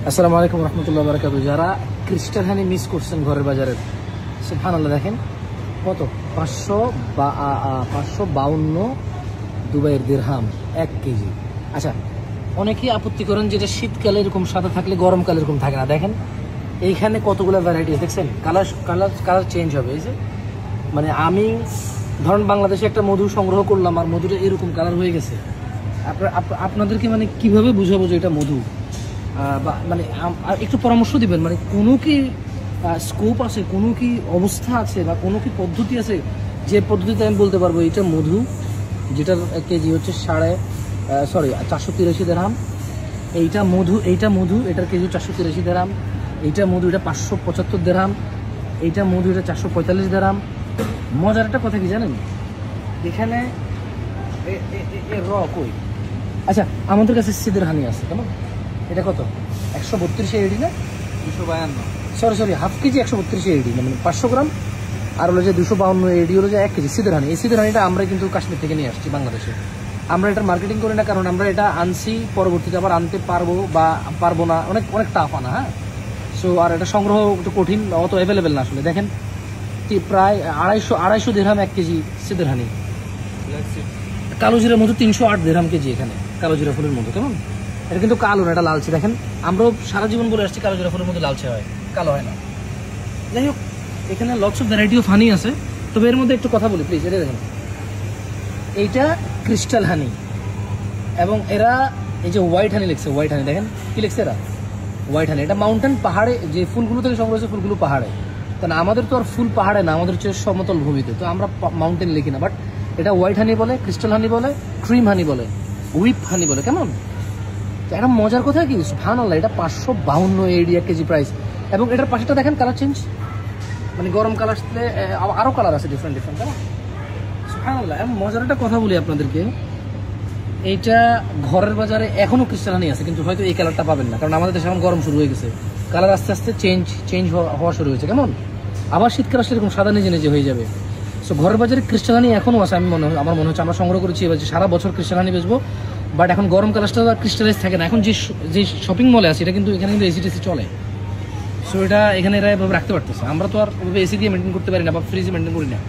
আসসালামু আলাইকুম রহমতুল্লাহ বারাকাতুহু। যারা ক্রিস্টাল হানি মিস করছেন ঘরের বাজারের, সুবহানাল্লাহ, দেখেন কত 552 দুবাইয়ের দিরহাম 1 কেজি। আচ্ছা, অনেকেই আপত্তি করেন যেটা শীতকালে এরকম সাদা থাকলে গরমকালে এরকম থাকে না। দেখেন এইখানে কতগুলো ভ্যারাইটিস দেখছেন, কালার চেঞ্জ হবে। এই যে মানে আমি ধরেন বাংলাদেশে একটা মধু সংগ্রহ করলাম আর মধুটা এরকম কালার হয়ে গেছে। আপনাদেরকে মানে কিভাবে বুঝাবো যে এটা মধু, বা মানে একটু পরামর্শ দিবেন, মানে কোনো কি স্কোপ আছে, কোনো কি অবস্থা আছে বা কোনো কি পদ্ধতি আছে যে পদ্ধতিতে আমি বলতে পারবো এটা মধু, যেটার কেজি হচ্ছে 483 দিরহাম। এইটা মধু এটার কেজি 483 দিরহাম। এইটা মধু, এটা 575 দিরহাম। এইটা মধু, এটা 445 দিরহাম। মজার একটা কথা কি জানেন, এখানে কই, আচ্ছা আমাদের কাছে সিদের হানি আছে, কেমন এটা কত 132 এডি না 252, সরি হাফ কেজি 132 এডি, মানে 500 গ্রাম। আর হলো যে 252 এডি হলো যে 1 কেজি সিদের হানি। এই সিদের হানিটা আমরা কিন্তু কাশ্মীর থেকে নিয়ে আসছি বাংলাদেশে। আমরা এটার মার্কেটিং করি না, কারণ আমরা এটা আনছি, পরবর্তীতে আবার আনতে পারবো বা পারবো না, অনেক টাফ আনা। হ্যাঁ, সো আর এটা সংগ্রহ একটু কঠিন, অত অ্যাভেলেবেল না আসলে। দেখেন প্রায় 250 দিরহাম 1 কেজি সিদের হানি। কালো জিরার মধু 308 দিরহাম কেজি এখানে, কালো জিরা ফুলের মধু। কেমন এটা কিন্তু কালো না, এটা লালচে। দেখেন আমরাও সারা জীবন বলে আসছি কালো জিরা ফুলের মধ্যে লালচে হয়, কালো হয় না। যাই হোক, এখানে লটস অফ ভ্যারাইটি অফ হানি আছে। তবে এর মধ্যে একটু কথা বলি প্লিজ। এটা দেখেন, এইটা ক্রিস্টাল হানি, এবং এরা এই যে হোয়াইট হানি লিখছে, হোয়াইট হানি দেখেন কি লিখছে এরা, হোয়াইট হানি। এটা মাউন্টেন, পাহাড়ে যে ফুলগুলো থেকে সংগ্রহ হচ্ছে, ফুলগুলো পাহাড়ে। কারণ আমাদের তো আর ফুল পাহাড়ে না, আমাদের হচ্ছে সমতল ভূমিতে, তো আমরা মাউন্টেন লিখি না। বাট এটা হোয়াইট হানি বলে, ক্রিস্টাল হানি বলে, ক্রিম হানি বলে, হুইপ হানি বলে। কেমন একটা মজার কথা কি, সুবহানাল্লাহ, এটা 552 এডি 1 কেজি প্রাইস। এবং এটার পাশেটা দেখেন কালার চেঞ্জ, মানে গরম কালার আসলে আরও কালার আছে ডিফারেন্ট। কেমন সুবহানাল্লাহ। এবং মজার একটা কথা বলি আপনাদেরকে, এইটা ঘরের বাজারে এখনো ক্রিস্টাল হানি আছে, কিন্তু হয়তো এই কালারটা পাবেন না, কারণ আমাদের দেশে এখন গরম শুরু হয়ে গেছে, কালার আস্তে আস্তে চেঞ্জ হওয়া শুরু হয়েছে। কেমন আবার শীতকাল আসলে এরকম সাদা নিজে হয়ে যাবে। সো ঘরের বাজারে ক্রিস্টাল হানি এখনও আছে। আমার মনে হচ্ছে আমরা সংগ্রহ করেছি এবার সারা বছর ক্রিস্টাল হানি বেচবো। বাট এখন গরম কালারটা ক্রিস্টালাইজ থাকে না। এখন যে শপিং মলে আছে, এটা কিন্তু এখানে কিন্তু এসি টেসি চলে। সো এটা এখানে এরা এভাবে রাখতে পারতেছে, আমরা তো আর এসি দিয়ে মেনটেন করতে পারি না বা ফ্রিজে মেনটেন করি না।